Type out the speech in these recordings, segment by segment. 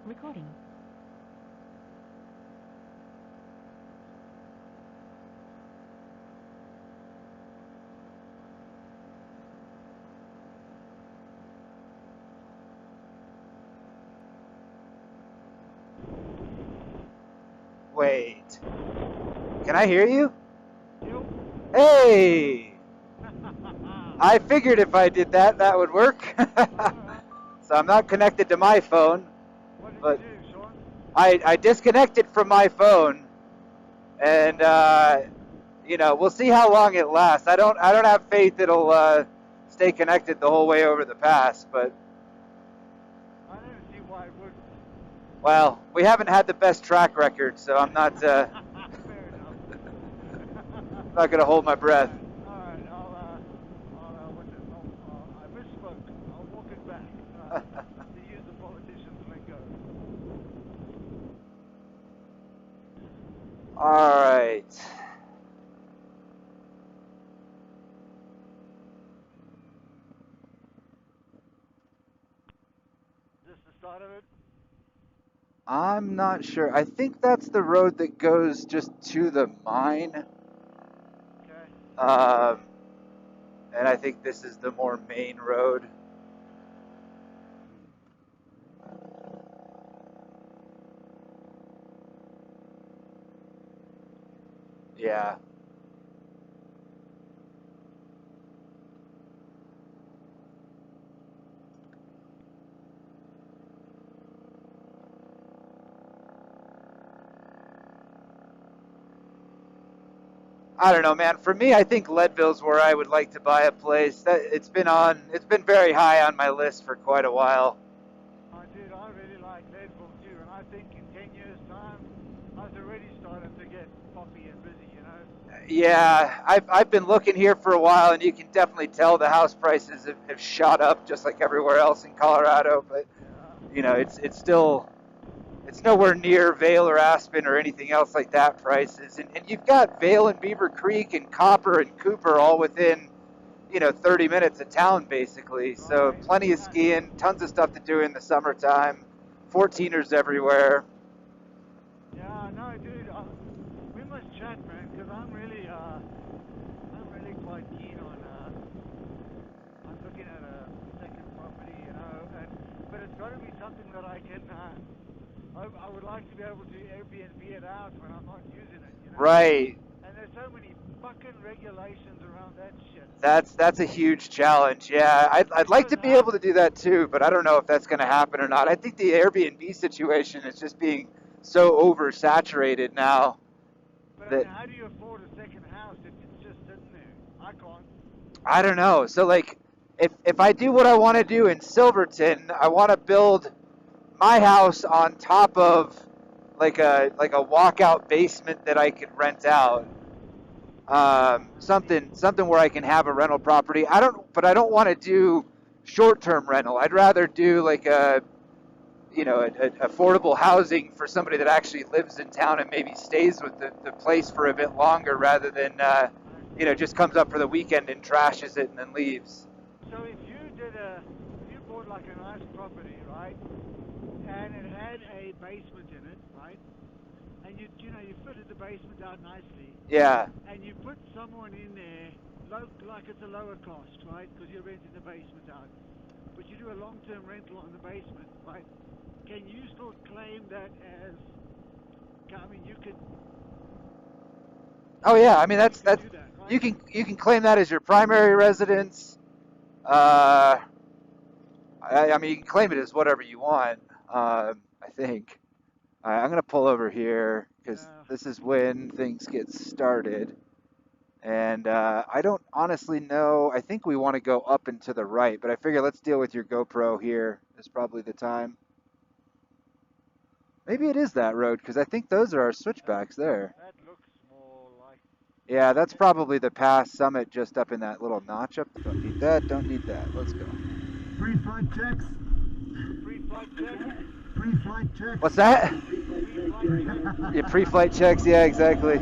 Recording. Wait. Can I hear you? Hey! I figured if I did that, that would work. So I'm not connected to my phone. What did But you do, Sean? I disconnected from my phone, and we'll see how long it lasts. I don't have faith it'll stay connected the whole way over the pass, but I don't see why it would. well, we haven't had the best track record, so I'm not Fair enough. not gonna hold my breath. All right. I misspoke. I'll walk it back. To use the politician's lingo. All right. Is this the start of it? I'm not sure. I think that's the road that goes just to the mine. Okay. And I think this is the more main road. Yeah. I don't know, man. For me, I think Leadville's where I would like to buy a place. It's been very high on my list for quite a while. I really like Leadville too, and I think in 10 years' time, I was already starting to get poppy and busy, you know? Yeah, I've been looking here for a while, and you can definitely tell the house prices have shot up just like everywhere else in Colorado. But it's still. It's nowhere near Vail or Aspen or anything else like that prices. And you've got Vail and Beaver Creek and Copper and Cooper all within, 30 minutes of town basically. So Right. plenty of skiing, tons of stuff to do in the summertime, 14ers everywhere. Yeah, no, dude, we must chat, man, because I'm really quite keen on looking at a second property, but it's got to be something that I can. I would like to be able to Airbnb it out when I'm not using it, you know. Right. And there's so many fucking regulations around that shit. That's a huge challenge. Yeah, I'd like to be able to do that too, but I don't know if that's going to happen or not. I think the Airbnb situation is just being so oversaturated now. But That, how do you afford a second house if it's just sitting there? I can't. I don't know. So like, if I do what I want to do in Silverton, I want to build my house on top of like a walkout basement that I could rent out. Something where I can have a rental property. But I don't want to do short-term rental. I'd rather do like a affordable housing for somebody that actually lives in town and maybe stays with the place for a bit longer rather than just comes up for the weekend and trashes it and then leaves. So if you bought like a nice property, right, and it had a basement in it, right, and you fitted the basement out nicely, Yeah. and you put someone in there, like it's a lower cost, right, because you're renting the basement out, but you do a long-term rental on the basement, right, can you still claim that as, I mean, you could... Oh yeah, I mean that's do that, right? you can claim that as your primary residence. I mean you can claim it as whatever you want. I think. I'm gonna pull over here because this is when things get started, and I don't honestly know. I think we want to go up and to the right, but I figure let's deal with your GoPro here. Is probably the time. Maybe it is that road because I think those are our switchbacks there. That looks more like... Yeah, that's probably the pass summit just up in that little notch up. Don't need that, don't need that. Let's go. Pre-flight checks. Pre-flight check? Pre-flight checks. What's that? Pre-flight check? Yeah, pre-flight checks, yeah, exactly.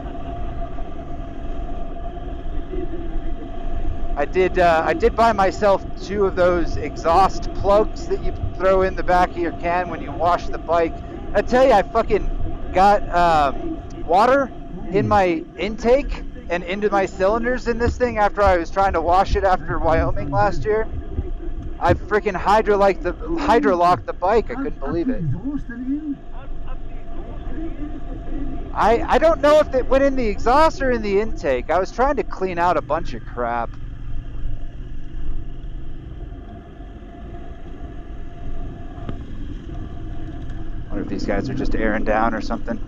I did buy myself 2 of those exhaust plugs that you put throw in the back of your can when you wash the bike. I tell you, I fucking got water in my intake and into my cylinders in this thing after I was trying to wash it after Wyoming last year. I freaking hydrolocked the bike. I couldn't believe it. I don't know if it went in the exhaust or in the intake. I was trying to clean out a bunch of crap. I wonder if these guys are just airing down or something.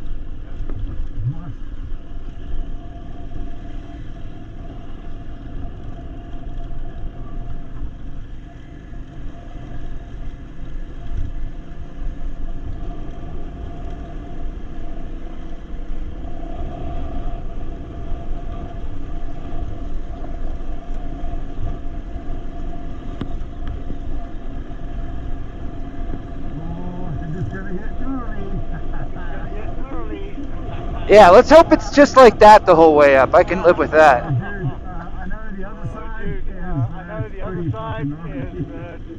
Yeah, let's hope it's just like that the whole way up. I can live with that. I know the other side is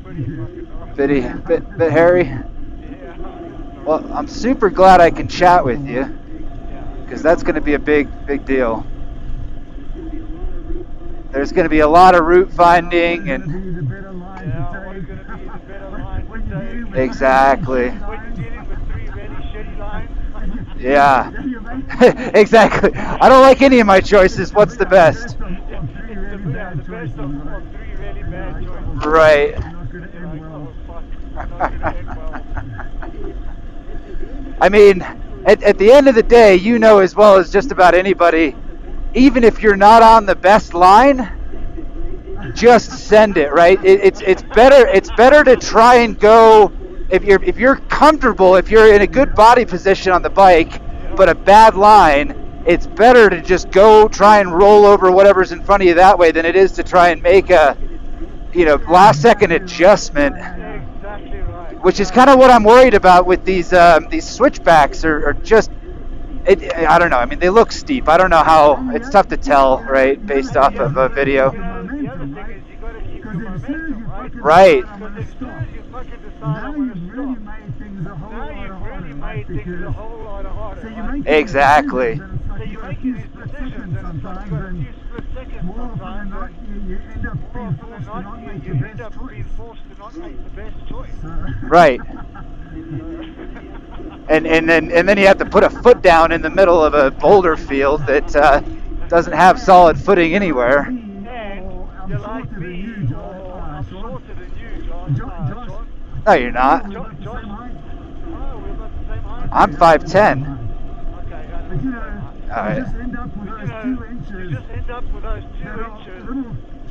pretty fucking Bit hairy. Well, I'm super glad I can chat with you, because that's going to be a big deal. There's going to be a lot of route finding and exactly. Yeah, exactly. I don't like any of my choices. What's the best? Right. I mean, at the end of the day, you know as well as just about anybody, even if you're not on the best line, just send it, right? It's better to try and go if you're comfortable, if you're in a good body position on the bike, but a bad line, it's better to just go try and roll over whatever's in front of you that way than it is to try and make a last second adjustment. Exactly right. Which is kind of what I'm worried about with these switchbacks are just I don't know. I mean, they look steep. I don't know how. It's tough to tell, right, based off of a video. The other thing is you got to keep your momentum, right? Right. Because as soon as you fucking decide I'm going to stop, now you've really made things a whole lot harder. Right? Exactly. So you're making these decisions, and it's like you've got a few split seconds sometimes, and more often than not, you end up being forced to not make the best choice. Right. And then you have to put a foot down in the middle of a boulder field that doesn't have solid footing anywhere. And you're like me, or I'm shorter than you, John. No, you're not. John, oh, we're about the same height. I'm 5'10". Okay, Alright. You just end up with those 2 inches. You just end up with those 2 inches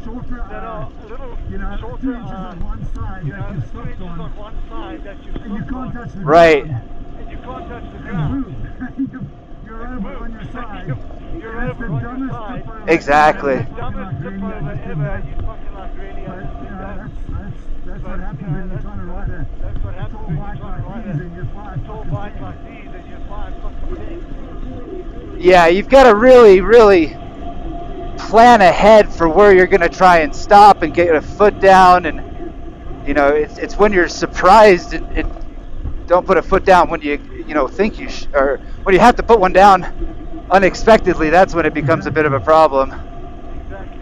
Shorter, that are a little 2 shorter, inches on one side that you've 2 stopped inches on. on one side that you've And you stopped can't on. touch the Right. ground. And you can't touch the And ground. boom, you're over on your side. You're That's over the on your dumbest side. tip over. Exactly. The dumbest tip over ever. You fucking like really understood that. That's what happens when you're trying to ride a That's what happens tall when you're bike trying to like ride these and you're a tall bike like these and you're 5 fucking 10. Yeah, you've got to really plan ahead for where you're going to try and stop and get a foot down, and it's when you're surprised and don't put a foot down when you think you or when you have to put one down unexpectedly. That's when it becomes a bit of a problem. Exactly.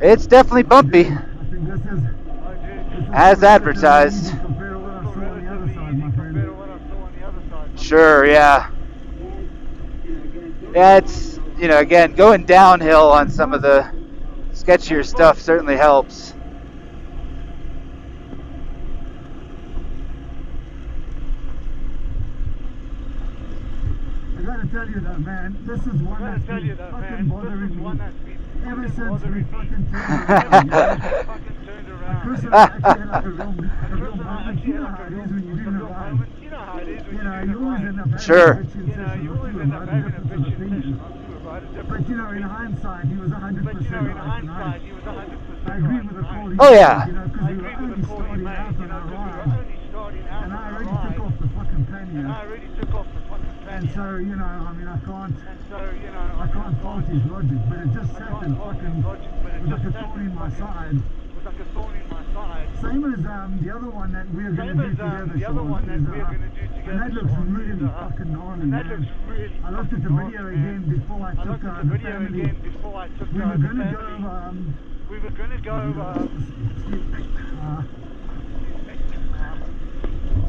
It's definitely bumpy, I think this is as advertised. compared to what I saw on the other side, my Compared friend. to what I saw on the other side. Sure, yeah. Yeah, it's, again, going downhill on some of the sketchier stuff certainly helps. I gotta tell you though, man, this is one I gotta that's tell been you that, fucking man, this bothering is one me that's been ever fucking since we bothering me. fucking turned around. Fucking turned around. Chris and I actually had like a real Chris and I moment. actually You know had how like it a is when you're doing real a ride. moment. You know how it is when You know, you're you doing a always ride. end up having Sure. a bitchy You know, session you or always two end up about having a difference of bitching opinion. session or two about it. But you know, in hindsight, he was 100% But you know, in right. hindsight, he was 100% I agree right. with the call he Oh, made, yeah. you know, because I we were agree with only the call he starting made, out you on know, our because we were ride. only starting out And on I our already ride. took off the fucking pannier. And I already took off the fucking And pannier. so, you know, I mean, I can't fault can't his logic, but it just sat and fucking logic, but it was like just a sat thorn and in my fucking side. was like a thorn in my side. Same as the other one that we're going to Same do as together, the other one that Sean, we're going to do together. and that looks Sean, really is, fucking gnarly, and that man. looks really I looked at the fucking video gnarly, man. again before I I took looked at the the video family. again before I took We the were going to family. go, We were going to go,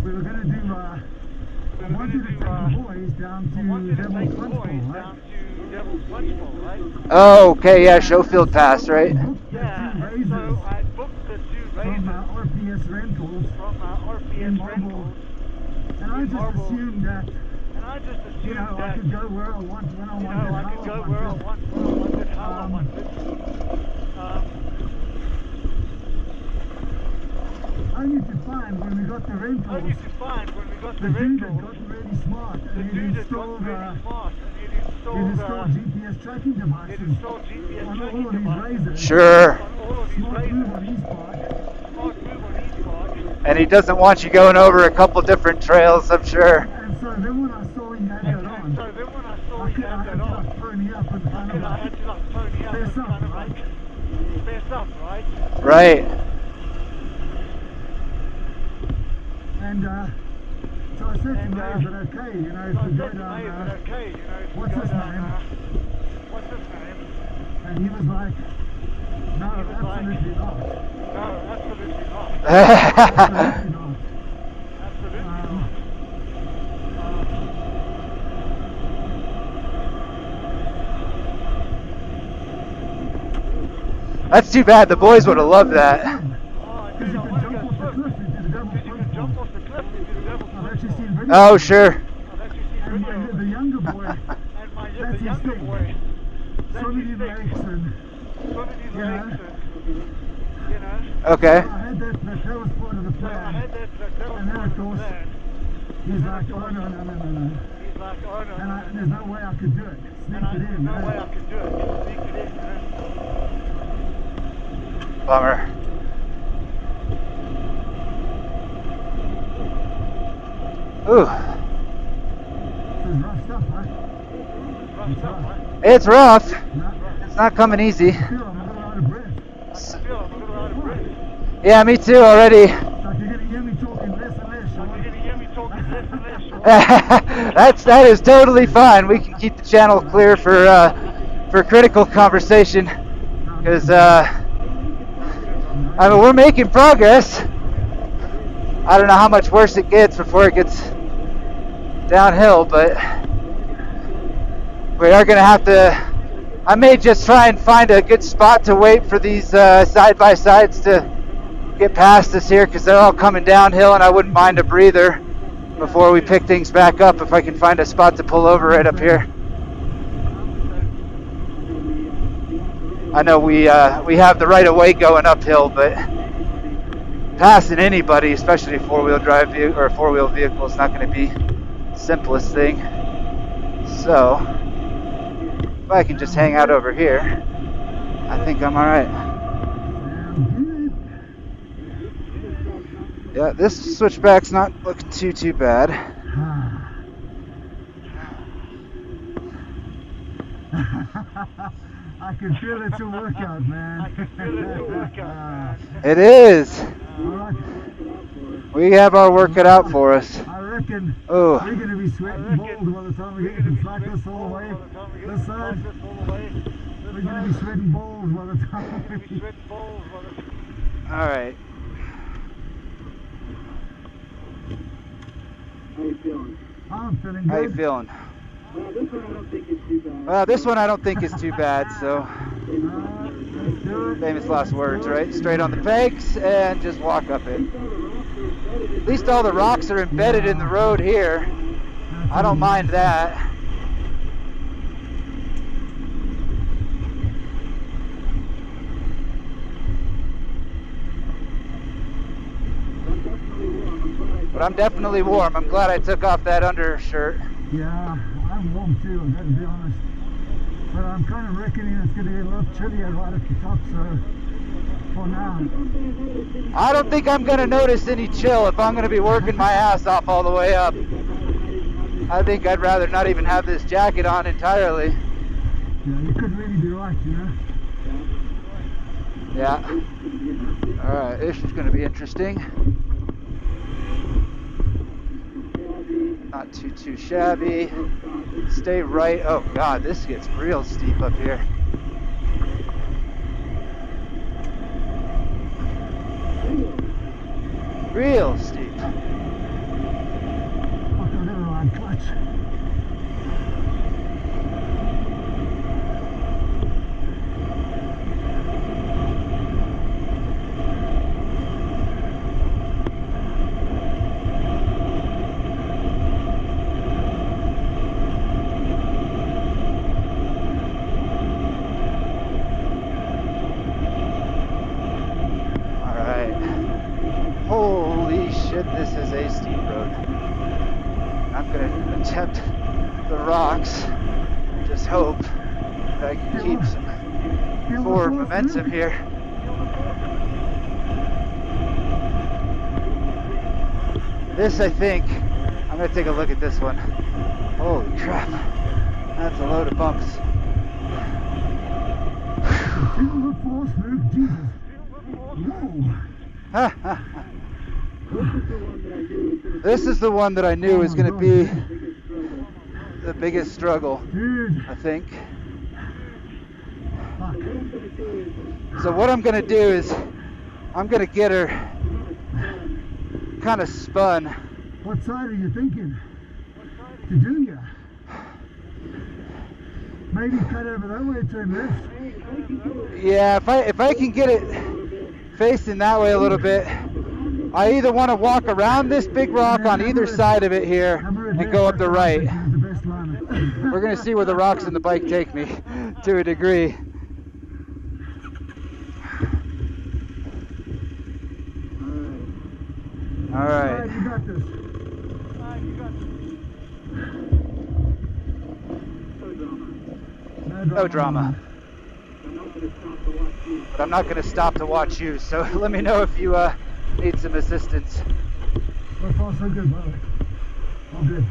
we were going to do, I wanted to take the boys down to Devil's Punch Bowl, right? down to Devil's Punch Bowl, right? Oh, okay, yeah, Schofield Pass, right? Yeah, and so I booked the two from razors RPS Rentals from in RPS Marble, Rentals, and I just Marble. assumed that, and I just assumed you know, I that, could go where I want, when I you wanted, know, I how could go I where I wanted. wanted, how I wanted. Only to find when we got the rentals, Only to find when we got the the dude had rentals, gotten really smart the and he dude had installed, gotten really smart and he it installed GPS tracking devices installed GPS on tracking all of these devices razors. Sure. on all of these Smart move on razors. his part. Smart move on his part. And he doesn't want you going over a couple different trails, I'm sure. And so then when I saw he had that And on, so then when I saw I he had had that to on, like pony up and kind of I had to like pony up and fess up, kind of right? like fess up, right? Right. And so I said to And, May, is it okay, you know, if So I we go said to May, is down, it okay, you know, if we what's go his down, name? what's his name? And he was like, no, He was like, absolutely not. No, absolutely not. Absolutely not. Absolutely Um, not. That's too bad. The boys would have loved that. Oh, Because dude, you I can want to jump go off the swim. cliff into the Devil's Because you Punch can jump Bowl. off the cliff into the Devil's I've Punch actually Bowl. seen videos. Oh, sure. I've actually seen And videos. the younger boy, And that's the his younger thing. boy, that's swimming his in thing. lakes and, Swimming in you know. lakes and, you know. Okay. So I had that was part of the So I plan. had that was And then part of of the course, plan. he's like, oh no. He's like, oh no, And there's no way I could do it. Sneak it there's in, no man. way I could do it. Just sneak it in, Bummer. Ooh. This is rough stuff, right? Rough stuff, right? It's rough. No, It's not coming easy. I feel I'm a little out of breath. I feel I'm a little out of breath. Yeah, me too already. Like you're gonna hear me talking less and less, You're Sean. gonna hear me talking less and less. That is totally fine. We can keep the channel clear for critical conversation, because I mean, we're making progress. I don't know how much worse it gets before it gets downhill, but we are gonna have to. I may just try and find a good spot to wait for these side by sides to get past us here, because they're all coming downhill, and I wouldn't mind a breather before we pick things back up if I can find a spot to pull over right up here. I know we have the right of way going uphill, but passing anybody, especially a four-wheel drive vehicle or a four-wheel vehicle, is not going to be the simplest thing. So if I can just hang out over here, I think I'm all right. Yeah, this switchback's not looking too bad. I can feel it's a workout, man. I can feel it's a workout, man. It is. Alright, We have our work cut out for us. I reckon Oh, we're gonna be sweating balls by the time we get to it's like this all the way. This side, we're gonna be sweating balls by the time we get. all right. How you feeling? I'm feeling good. How you feeling? This one I don't think is too bad. Well, this one I don't think is too bad. So, Let's do it. famous last words, right? Straight on the pegs and just walk up it. At least all the rocks are embedded in the road here. I don't mind that. But I'm definitely warm. I'm glad I took off that undershirt. Yeah, I'm warm too, I gotta be honest. But I'm kind of reckoning it's gonna get a little chillier right at the top, so for now. I don't think I'm going to notice any chill if I'm going to be working my ass off all the way up. I think I'd rather not even have this jacket on entirely. Yeah, you could really be right, you know. Yeah. Alright, this is going to be interesting. Not too shabby. Stay right. Oh god, this gets real steep up here. Real steep. Fuck, I never ride clutch. Holy shit, this is a steep road. I'm gonna attempt the rocks. Just hope that I can keep some forward momentum here. This, I think, I'm gonna take a look at this one. Holy crap. That's a load of bumps. Feel the force, Luke. Jesus. Whoa. This is the one that I knew was going to be the biggest struggle, Dude. I think. Fuck. So what I'm going to do is I'm going to get her kind of spun. What side are you thinking to do ya? Maybe cut over that way, turn left. Yeah, if I can get it facing that way a little bit, I either want to walk around this big rock on either side of it here and go up the right. We're going to see where the rocks and the bike take me to a degree. All right. You got this. No drama. But I'm not going to stop to watch you, so let me know if you need some assistance. So far so good, brother. All good.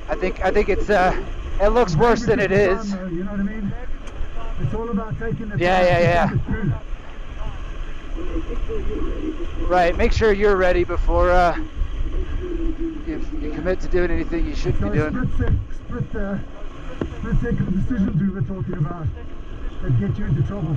I think it's it looks worse than it is. Though, you know what I mean? It's all about taking the Yeah. Right, make sure you're ready before you commit to doing anything you shouldn't be doing. Split second decisions we were talking about that get you into trouble.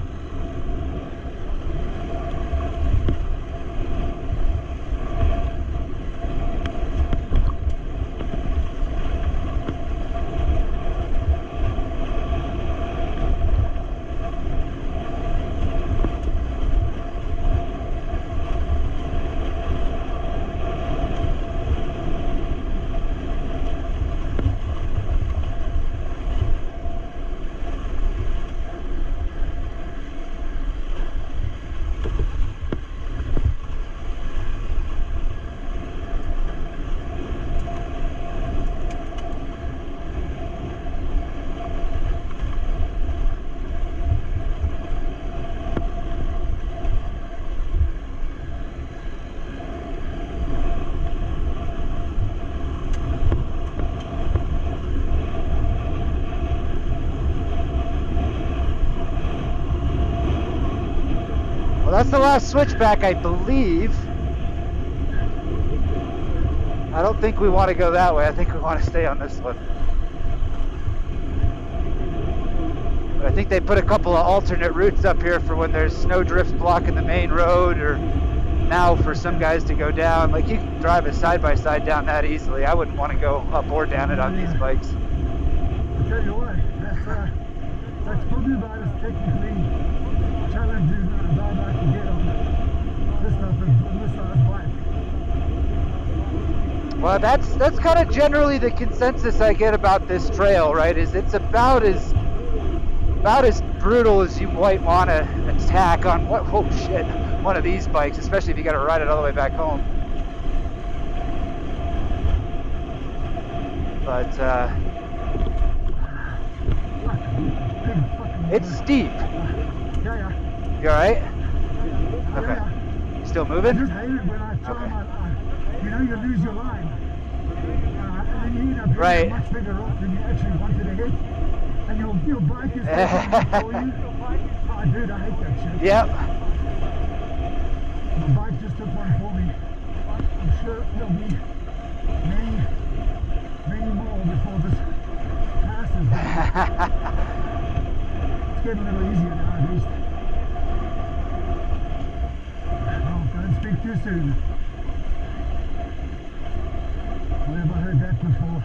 Well, that's the last switchback, I believe. I don't think we want to go that way. I think we want to stay on this one. But I think they put a couple of alternate routes up here for when there's snowdrifts blocking the main road, or now for some guys to go down. Like, you can drive a side-by-side down that easily. I wouldn't want to go up or down it on these bikes. I'll tell you what, that's probably about as technically challenging as I'd like to get on this stuff on this size bike. Well, that's kind of generally the consensus I get about this trail, right? Is it's about as brutal as you might want to attack on one of these bikes, especially if you got to ride it all the way back home. But it's steep. Yeah. You all right? Yeah. Okay. You still moving? I just hate it when I try Okay. you know, you lose your line. And then you end up hitting Right. a much bigger rock than you actually wanted to hit. And your bike is taking it for you. Oh, dude, I hate that shit. Yep. My bike just took one for me. I'm sure there'll be many more before this passes. It's getting a little easier now, at least. Oh, don't speak too soon. Where have I heard that before?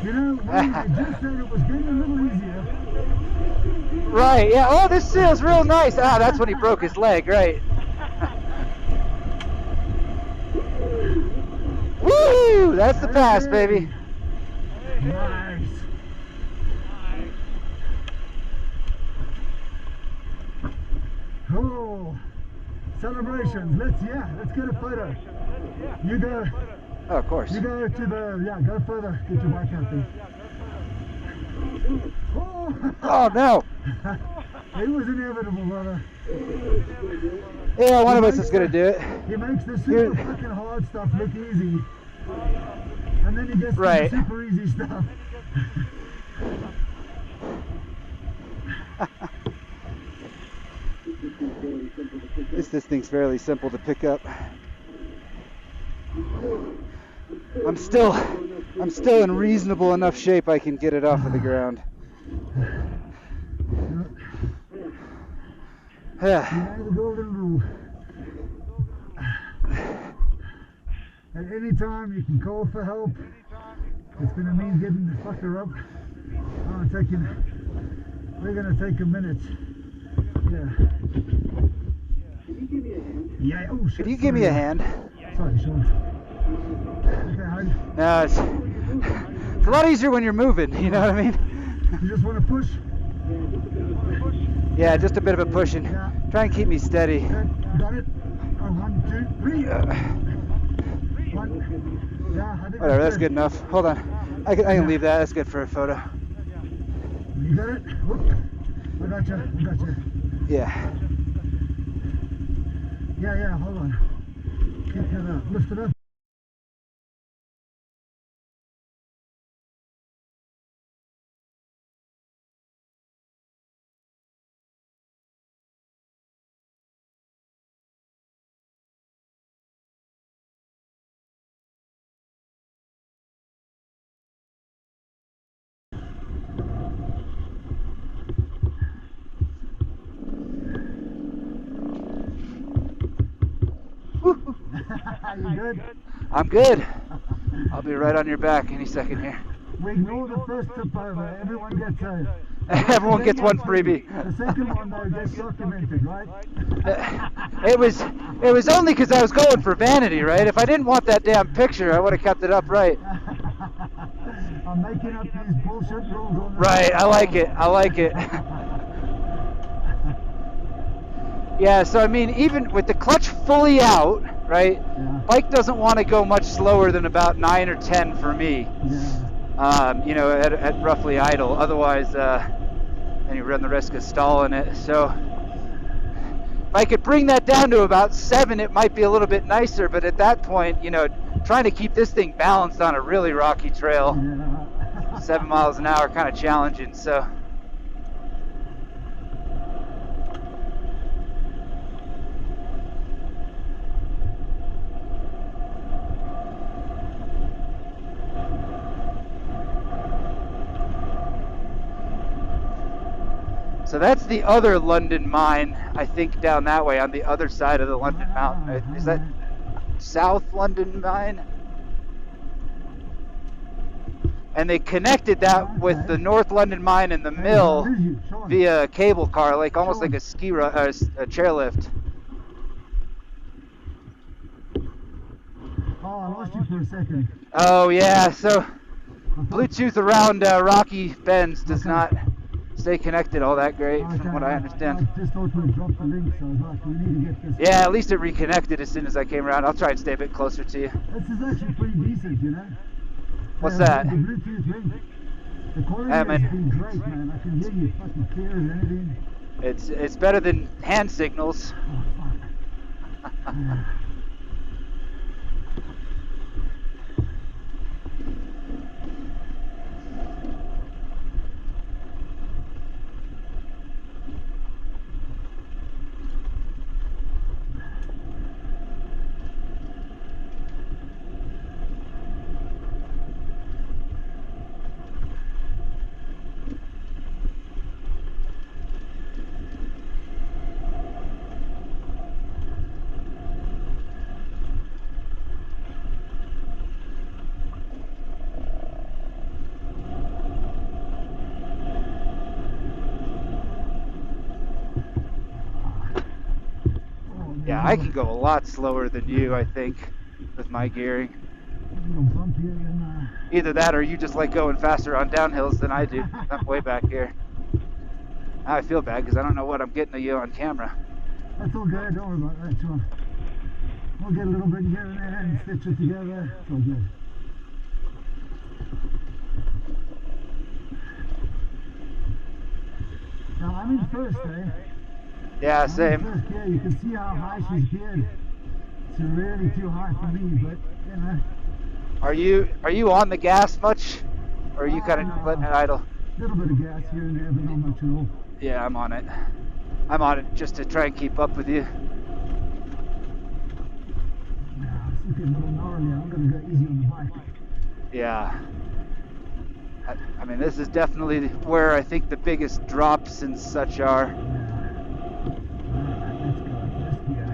You know, when I just said it was getting a little easier. Right, yeah. Oh, this feels real nice. Ah, that's when he broke his leg, right. Woo! That's the pass, baby. Nice. Oh, celebrations. Let's get a photo. You go. Oh, of course. You go to the, go further. Get your bike out there. Oh, no. It was inevitable, brother. Yeah, one of us is going to do it. He makes the super fucking hard stuff look easy. And then he gets to the super easy stuff. This thing's fairly simple to pick up. I'm still in reasonable enough shape I can get it off of the ground. Yeah. You know the golden rule. At any time you can call for help. It's gonna mean getting the fucker up. We're gonna take a minute. Yeah. Yeah. Oh shit. Could you give me a hand? Sorry, Sean. Okay, hon. No, it's a lot easier when you're moving, you know what I mean? You just want to push? Yeah, just a bit of a pushing. Yeah. Try and keep me steady. Good. Got it. Oh, 1, 2, 3. One. Yeah, I think Whatever, that's good enough. Hold on. I can leave that. That's good for a photo. You got it? Whoop. I got you. Yeah. Yeah, hold on. Keep that up. Lift it up. You good? I'm good. I'll be right on your back any second here. We ignore the first tip over. Everyone gets Everyone gets one freebie. The second one though gets documented, right? It was only because I was going for vanity, right? If I didn't want that damn picture, I would have kept it up right. I'm making up these bullshit rules on the Right, I like it. Yeah, so I mean, even with the clutch fully out, right? Yeah. Bike doesn't want to go much slower than about 9 or 10 for me. Yeah. You know, at roughly idle. Otherwise, then you run the risk of stalling it. So if I could bring that down to about 7, it might be a little bit nicer. But at that point, you know, trying to keep this thing balanced on a really rocky trail, Yeah. 7 miles an hour, kind of challenging. So. So that's the other London mine, I think, down that way on the other side of the London Mountain. Is that South London mine? And they connected that with the North London mine and the mill via a cable car, like almost like a a chairlift. Oh, I lost you for a second. Oh yeah, so Bluetooth around rocky bends does not stay connected all that great, from what I understand. I just thought we dropped the link, so I was like, we need to get this. Yeah, at least it reconnected as soon as I came around. I'll try and stay a bit closer to you. This is actually pretty decent, you know? What's that? The Bluetooth link. The quality has been great, man. I can hear you fucking clear as anything. It's better than hand signals. Oh, fuck. Yeah, I can go a lot slower than you, I think, with my gearing. A little bumpier than Either that or you just like going faster on downhills than I do. I'm way back here. Now I feel bad because I don't know what I'm getting to you on camera. That's all good, don't worry about that, John. We'll get a little bit here and there and stitch it together. It's all good. Now I'm in first, eh? Yeah, I'm same. in first gear. You can see how high she's geared. It's really too high for me, but you know. Are you on the gas much? Or are you kind of letting it idle? A little bit of gas here and there, but not much at all. Yeah, I'm on it. I'm on it just to try and keep up with you. It's looking a little gnarly. I'm gonna go easy on the bike. Yeah. I mean, this is definitely where I think the biggest drops and such are. Yeah. Alright, let's go. First gear.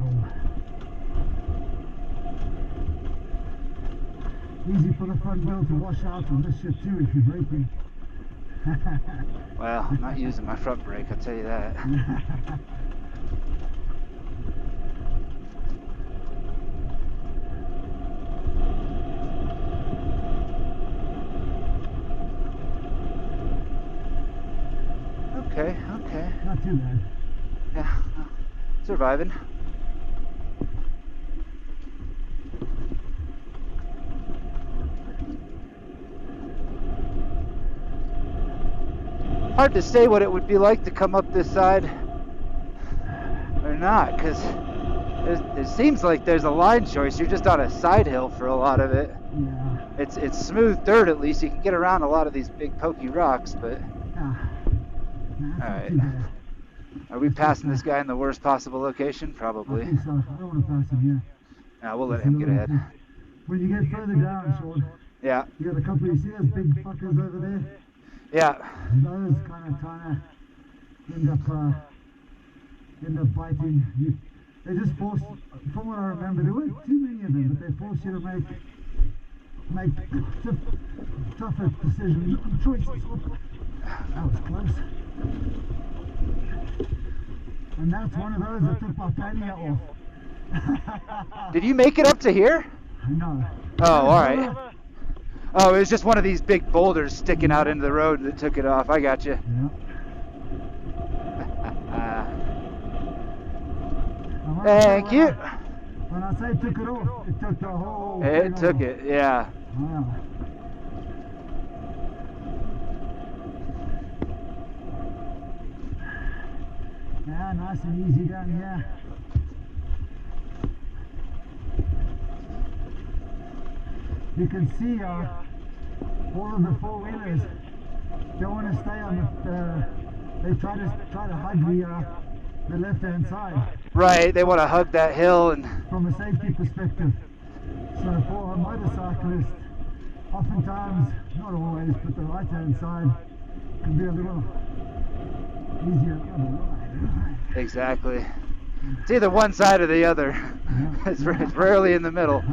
Oh. Easy for the front wheel to wash out on this shit too if you're braking. Well, I'm not using my front brake, I'll tell you that. Okay. Not too bad. Yeah, surviving. Hard to say what it would be like to come up this side or not, because it seems like there's a line choice. You're just on a side hill for a lot of it. Yeah. It's smooth dirt at least. You can get around a lot of these big pokey rocks, but... All right. Too bad. Are we passing this guy in the worst possible location? Probably. I think so. I don't want to pass him here. No, we'll let him get ahead. When you get further down, Sean, Yeah. you got a couple. You see those big fuckers over there? Yeah. Those kind of end up biting you. They just force. From what I remember, there weren't too many of them, but they force you to make tougher decisions and choices. That was close. And that's one of those that took my pannier off. Did you make it up to here? No. Oh, all right. Oh, it was just one of these big boulders sticking out into the road that took it off. I got you. Yeah. Thank you. When I say took it off, it took the whole It took off. it, yeah. Wow. Yeah, nice and easy down here. You can see all of the four-wheelers don't want to stay on they try to hug the left-hand side. Right, they want to hug that hill and... From a safety perspective. So for a motorcyclist, oftentimes, not always, but the right-hand side can be a little easier on the ride. Exactly. It's either one side or the other. Yeah. It's rarely in the middle.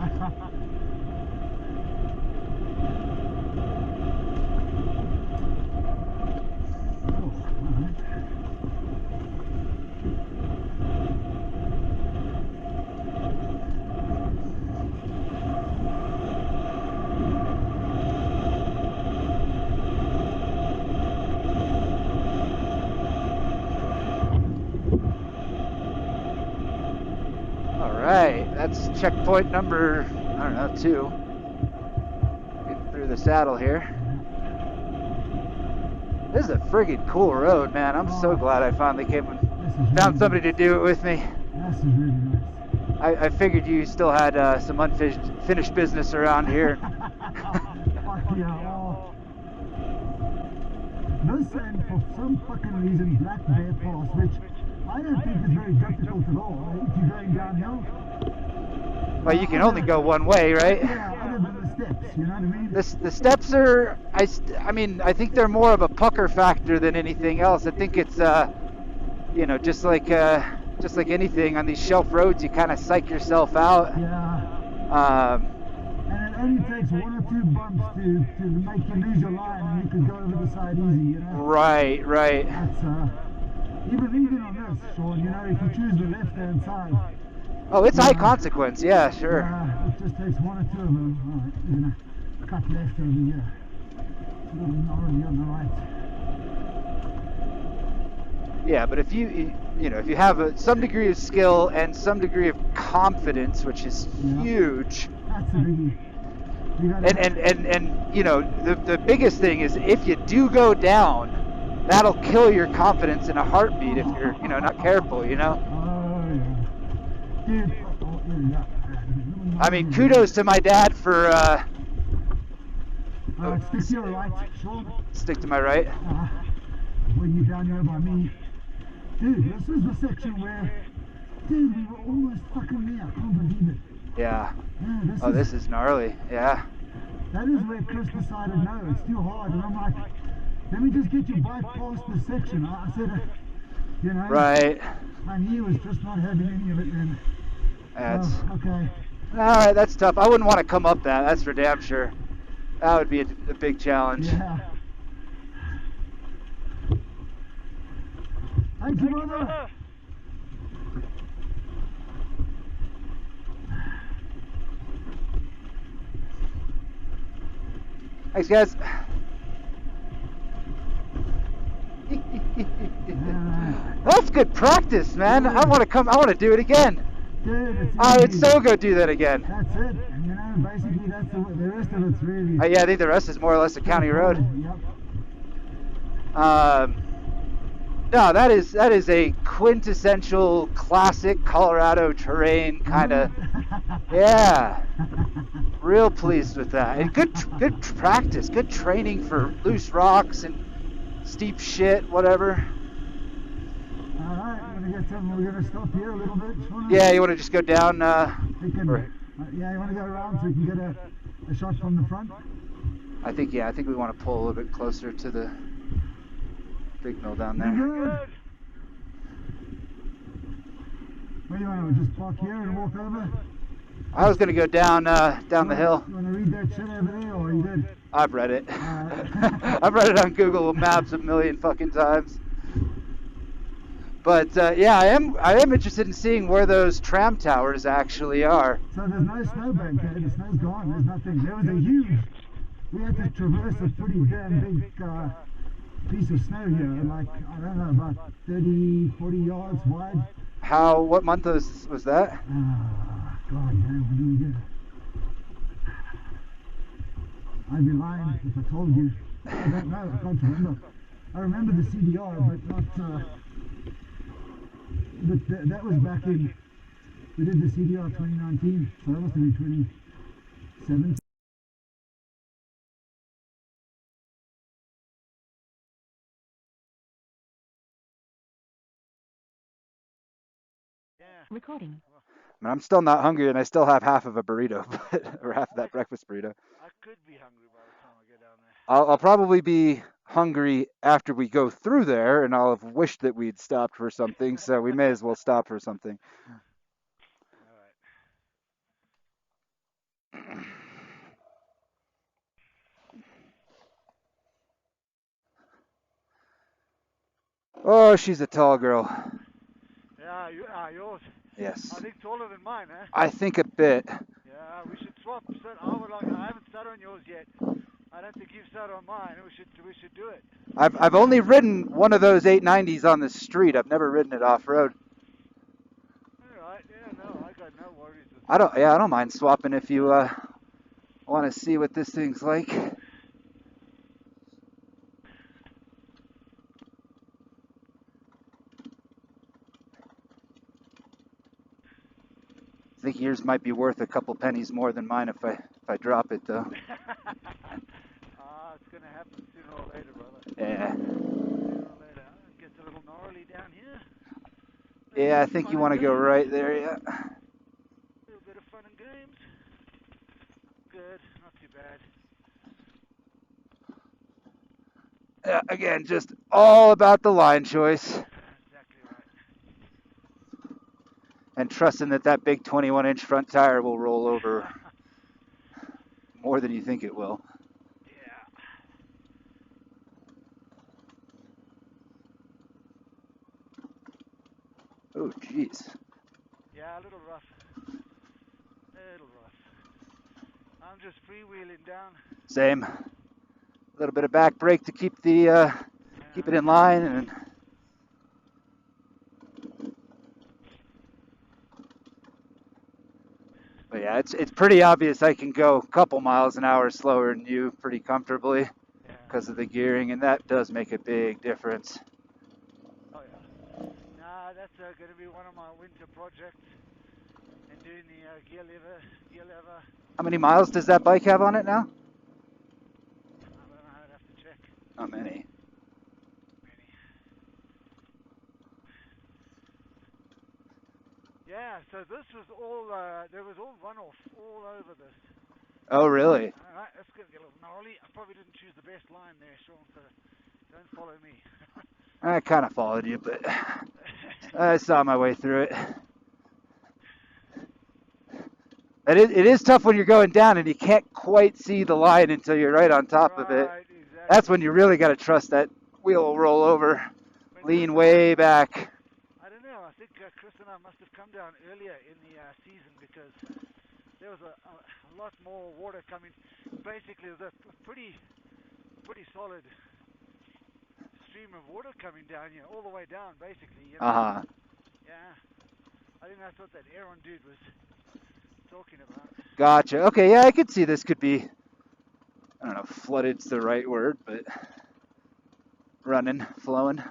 Alright, that's checkpoint number, I don't know, 2. Getting through the saddle here. This is a friggin' cool road, man. I'm so glad I finally came and found somebody to do it with me. This is really nice. I figured you still had some unfinished business around here. Fuck yeah. Oh. This and for some fucking reason, Black Bear Pass, which I don't think is very difficult at all. If you're going downhill. Well, you can only go one way, right? Yeah, other than the steps, you know what I mean? The steps are, I mean, I think they're more of a pucker factor than anything else. I think it's, you know, just like anything on these shelf roads, you kind of psych yourself out. Yeah. And it only takes 1 or 2 bumps to make you lose your line, and you can go over the side easy, you know? Right. That's Even on this, Sean, you know, if you choose the left-hand side, Oh, it's high consequence. Yeah, sure. it just takes one or two of them. All right, we're gonna cut left over here. It's a little gnarly on the right. Yeah, but if you know, if you have some degree of skill and some degree of confidence, which is huge. That's the biggie. And you know, the biggest thing is if you do go down, that'll kill your confidence in a heartbeat if you're, you know, not careful, you know? Oh, yeah. Dude, I mean, kudos to my dad for, stick to your right, Sean. Stick to my right. When you're down here by me. Dude, this is the section where, dude, we were almost fucking there. I can't believe it. Yeah. This is gnarly. Yeah. That is where Chris decided, no, it's too hard. And I'm like, let me just get you by past this section. I said, you know. Right. And he was just not having any of it then. That's okay. All right, that's tough. I wouldn't want to come up that. That's for damn sure. That would be a big challenge. Yeah. Thank you, brother. Thanks, guys. That's good practice, man. I want to do it again. Dude, I would so go do that again. That's it. And you know, basically that's the rest of it's really. Yeah, I think the rest is more or less a county road. Yep. No, that is a quintessential classic Colorado terrain kind of. Yeah. Real pleased with that. And good practice, good training for loose rocks and steep shit, whatever. All right, we're gonna stop here a little bit. Yeah, you want to just go down? Yeah, you want to go around so you can get a shot from the front? I think we want to pull a little bit closer to the big mill down there. Good. Where do you want to just park here and walk over? I was gonna go down the hill. You want to read that shit over there, or you did? I've read it. I've read it on Google Maps a million fucking times. But yeah, I am interested in seeing where those tram towers actually are. So there's no snowbank here. The snow's gone. There's nothing. There was a huge. We had to traverse a pretty damn big piece of snow here, like I don't know, about 30, 40 yards wide. What month was that? God, damn, when did we get it? I'd be lying if I told you. I don't know, I can't remember. I remember the CDR, but not, but that was back in, we did the CDR 2019, so that must have been 2017. Recording. I mean, I'm still not hungry, and I still have half of a burrito, or half of that breakfast burrito. I could be hungry by the time I get down there. I'll probably be hungry after we go through there, and I'll have wished that we'd stopped for something, so we may as well stop for something. All right. Oh, she's a tall girl. Yeah, yours. Yes. I think taller than mine, eh? I think a bit. Yeah, we should swap. I haven't sat on yours yet. I don't think you've sat on mine. We should do it. I've only ridden one of those 890s on the street. I've never ridden it off road. All right. Yeah, no, I got no worries. I don't mind swapping if you want to see what this thing's like. I think yours might be worth a couple pennies more than mine if I drop it, though. It's gonna happen sooner or later, brother. Yeah. Sooner or later. It gets a little gnarly down here. Yeah, I think you want to go right there, yeah. A little bit of fun and games. Good, not too bad. Again, just all about the line choice. Exactly right. And trusting that big 21-inch front tire will roll over more than you think it will. Oh, jeez. Yeah, a little rough. A little rough. I'm just freewheeling down. Same. A little bit of back brake to keep the keep it in line, and but yeah, it's pretty obvious I can go a couple miles an hour slower than you pretty comfortably Yeah. because of the gearing, and that does make a big difference. Oh yeah. Nah, that's going to be one of my winter projects. And doing the gear lever. How many miles does that bike have on it now? I don't know. I'd have to check. Not many. Many. Yeah. So this was all. There was all runoff all over this. Oh, really? All right. That's going to get a little gnarly. I probably didn't choose the best line there, Sean. So don't follow me. I kind of followed you, but I saw my way through it. It is tough when you're going down and you can't quite see the line until you're right on top of it. Right. Exactly. That's when you really got to trust that wheel will roll over, When lean way back. I don't know. I think Chris and I must have come down earlier in the season because there was a lot more water coming. Basically, it was a pretty solid stream of water coming down here, all the way down, basically. You know? Uh-huh. Yeah. I think that's what that Aaron dude was talking about. Gotcha. Okay, yeah, I could see this could be, I don't know, flooded's the right word, but running, flowing.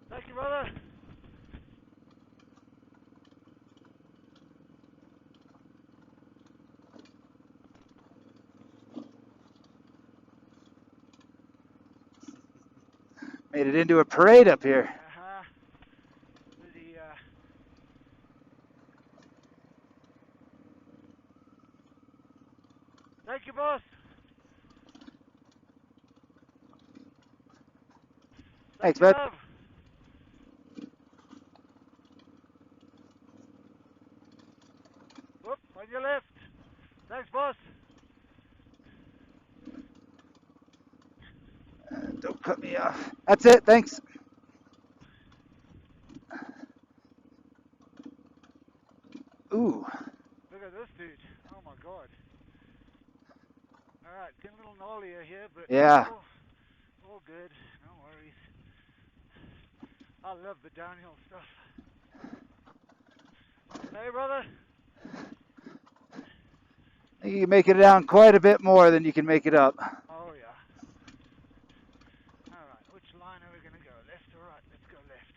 Thank you, brother. Made it into a parade up here. Uh-huh. The, Thank you, boss. Thanks, Thank you, bud. love. Whoop, on your left. Thanks, boss. Don't cut me off. That's it, thanks. Ooh. Look at this dude. Oh my god. Alright, getting a little gnarlier here, but Yeah. all good. No worries. I love the downhill stuff. Hey, brother. You can make it down quite a bit more than you can make it up. Oh yeah. Alright, which line are we gonna go? Left or right? Let's go left.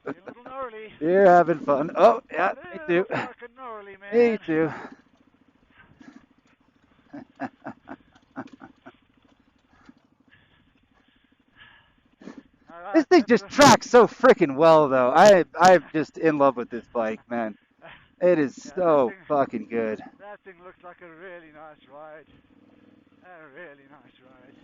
Getting a little gnarly. You're having fun. Oh, yeah, me too. Looks like a gnarly, man. Me too. This Alright, thing that's just tracks so freaking well, though. I'm just in love with this bike, man. It is yeah, so fucking good. that thing looks like a really nice ride. A really nice ride.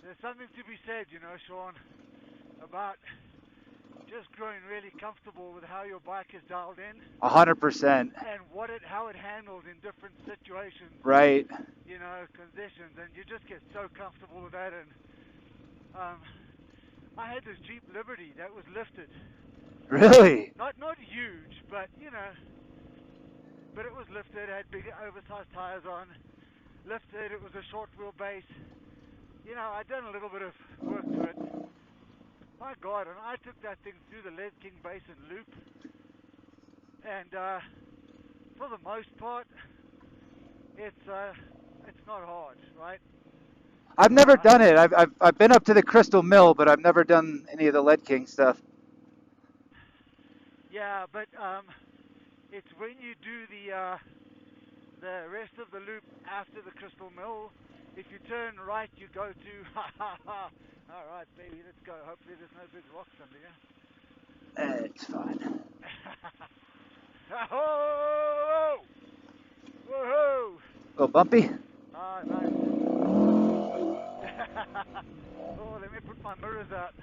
there's something to be said, you know, Sean, about just growing really comfortable with how your bike is dialed in 100%. and how it handles in different situations, Right. you know, conditions, and you just get so comfortable with that. And I had this Jeep Liberty that was lifted. Really? Not huge, but you know, but it was lifted. It had big oversized tires on. Lifted. It was a short wheelbase. You know, I'd done a little bit of work to it. My God, and I took that thing through the Lead King Basin loop, and for the most part, it's not hard, right? I've never done it. I've been up to the Crystal Mill, but I've never done any of the Lead King stuff. Yeah, but it's when you do the rest of the loop after the Crystal Mill. If you turn right, you go to all right, baby, let's go. Hopefully there's no big rocks under here. It's fine. Oh! Whoa! Oh, bumpy? Ah, nice. Oh, let me put my mirrors out.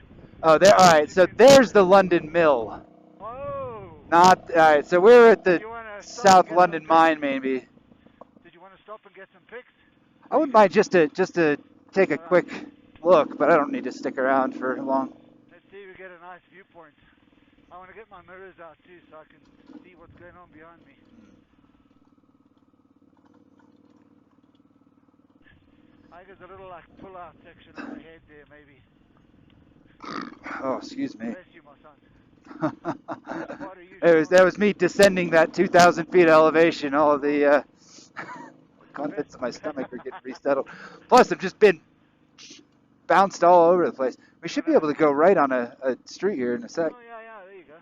Oh, there. All right, so there's the London Mill. Oh! Not, all right, so we're at the You wanna stop and South get London some mine, pics? maybe. Did you want to stop and get some pics? I wouldn't mind just to take a quick look, but I don't need to stick around for long. Let's see if we get a nice viewpoint. I want to get my mirrors out too so I can see what's going on behind me. I think there's a little like pull-out section on the head there, maybe. Oh, excuse me. Bless you, my son. That was me descending that 2,000 feet elevation. All of the contents of my stomach are getting resettled. Plus, I've just been bounced all over the place. We should be able to go right on a street here in a sec. Oh, yeah, there you go.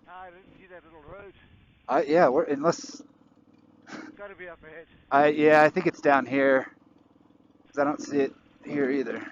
I didn't see that little road. Yeah, unless. It's got to be up ahead. Yeah, I think it's down here. Because I don't see it here either.